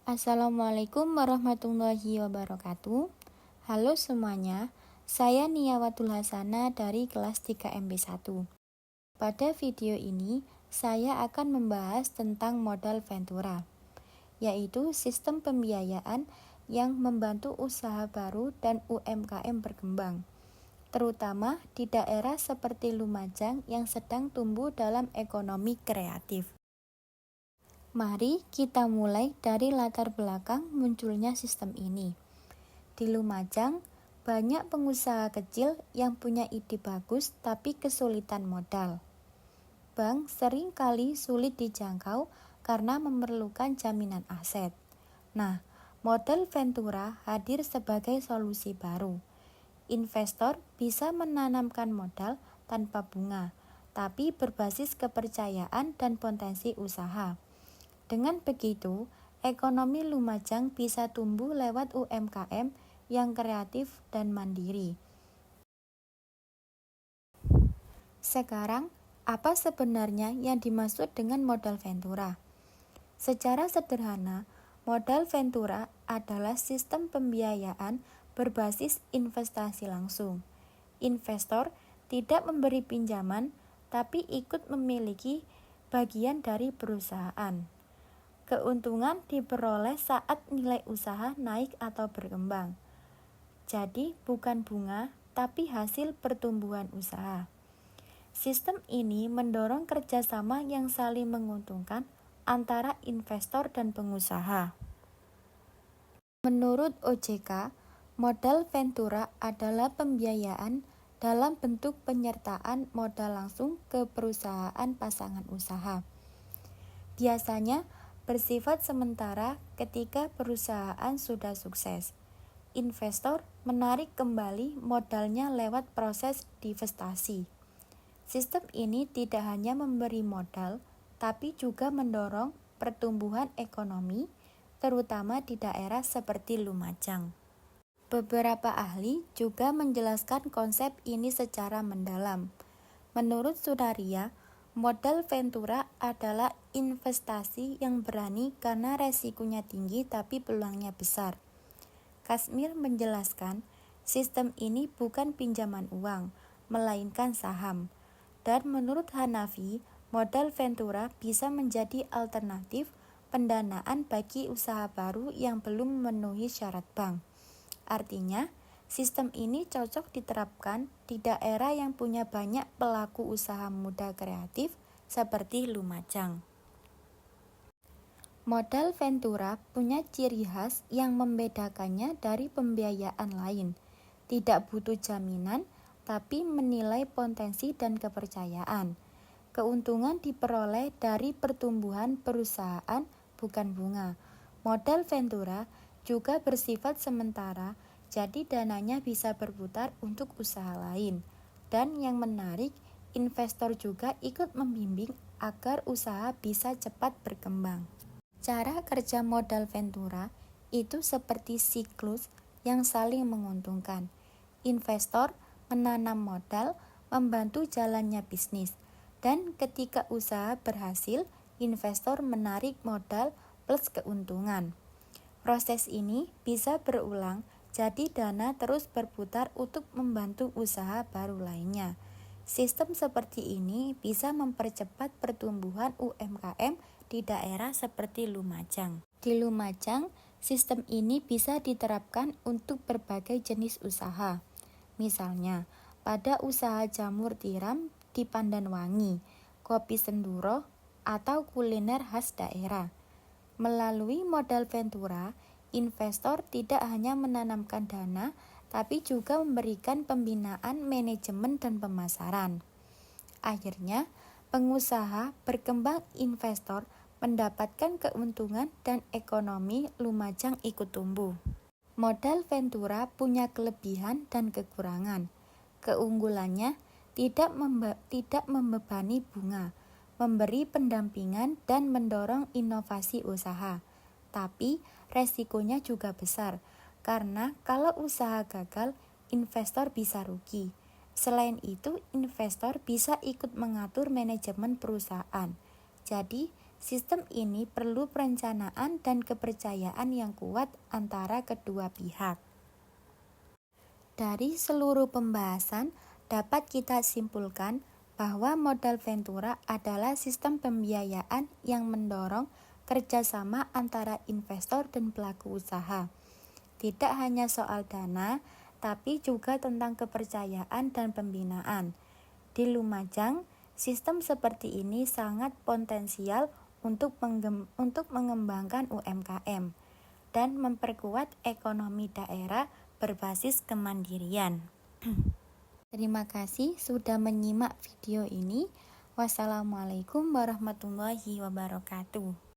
Assalamualaikum warahmatullahi wabarakatuh. Halo semuanya, saya Niawatul Hasana dari kelas 3 MP1. Pada video ini, saya akan membahas tentang modal Ventura, yaitu sistem pembiayaan yang membantu usaha baru dan UMKM berkembang, terutama di daerah seperti Lumajang yang sedang tumbuh dalam ekonomi kreatif. Mari kita mulai dari latar belakang munculnya sistem ini. Di Lumajang, banyak pengusaha kecil yang punya ide bagus tapi kesulitan modal. Bank sering kali sulit dijangkau karena memerlukan jaminan aset. Nah, model Ventura hadir sebagai solusi baru. Investor bisa menanamkan modal tanpa bunga, tapi berbasis kepercayaan dan potensi usaha. Dengan begitu, ekonomi Lumajang bisa tumbuh lewat UMKM yang kreatif dan mandiri. Sekarang, apa sebenarnya yang dimaksud dengan modal Ventura? Secara sederhana, modal Ventura adalah sistem pembiayaan berbasis investasi langsung. Investor tidak memberi pinjaman, tapi ikut memiliki bagian dari perusahaan. Keuntungan diperoleh saat nilai usaha naik atau berkembang. Jadi bukan bunga, tapi hasil pertumbuhan usaha. Sistem ini mendorong kerjasama yang saling menguntungkan antara investor dan pengusaha. Menurut OJK, modal Ventura adalah pembiayaan dalam bentuk penyertaan modal langsung ke perusahaan pasangan usaha. Biasanya bersifat sementara ketika perusahaan sudah sukses. Investor menarik kembali modalnya lewat proses divestasi. Sistem ini tidak hanya memberi modal, tapi juga mendorong pertumbuhan ekonomi, terutama di daerah seperti Lumajang. Beberapa ahli juga menjelaskan konsep ini secara mendalam. Menurut Sunaria, modal Ventura adalah investasi yang berani karena resikonya tinggi tapi peluangnya besar. Kasmir menjelaskan, sistem ini bukan pinjaman uang, melainkan saham. Dan menurut Hanafi, modal Ventura bisa menjadi alternatif pendanaan bagi usaha baru yang belum memenuhi syarat bank. Artinya, sistem ini cocok diterapkan di daerah yang punya banyak pelaku usaha muda kreatif seperti Lumajang. Modal Ventura punya ciri khas yang membedakannya dari pembiayaan lain. Tidak butuh jaminan, tapi menilai potensi dan kepercayaan. Keuntungan diperoleh dari pertumbuhan perusahaan, bukan bunga. Modal Ventura juga bersifat sementara, jadi dananya bisa berputar untuk usaha lain. Dan yang menarik, investor juga ikut membimbing agar usaha bisa cepat berkembang. Cara kerja modal Ventura itu seperti siklus yang saling menguntungkan. Investor menanam modal, membantu jalannya bisnis, dan ketika usaha berhasil, investor menarik modal plus keuntungan. Proses ini bisa berulang, jadi dana terus berputar untuk membantu usaha baru lainnya. Sistem seperti ini bisa mempercepat pertumbuhan UMKM di daerah seperti Lumajang. Di Lumajang, sistem ini bisa diterapkan untuk berbagai jenis usaha. Misalnya, pada usaha jamur tiram di Pandanwangi, kopi Senduro, atau kuliner khas daerah. Melalui modal Ventura, investor tidak hanya menanamkan dana, tapi juga memberikan pembinaan manajemen dan pemasaran. Akhirnya, pengusaha berkembang, investor mendapatkan keuntungan, dan ekonomi Lumajang ikut tumbuh. Modal Ventura punya kelebihan dan kekurangan. Keunggulannya tidak membebani bunga, memberi pendampingan dan mendorong inovasi usaha. Tapi resikonya juga besar, karena kalau usaha gagal, investor bisa rugi. Selain itu, investor bisa ikut mengatur manajemen perusahaan. Jadi, Sistem ini perlu perencanaan dan kepercayaan yang kuat antara kedua pihak. Dari seluruh pembahasan, dapat kita simpulkan bahwa modal ventura adalah sistem pembiayaan yang mendorong kerjasama antara investor dan pelaku usaha. Tidak hanya soal dana, tapi juga tentang kepercayaan dan pembinaan. Di Lumajang, sistem seperti ini sangat potensial untuk mengembangkan UMKM dan memperkuat ekonomi daerah berbasis kemandirian. Terima kasih sudah menyimak video ini. Wassalamualaikum warahmatullahi wabarakatuh.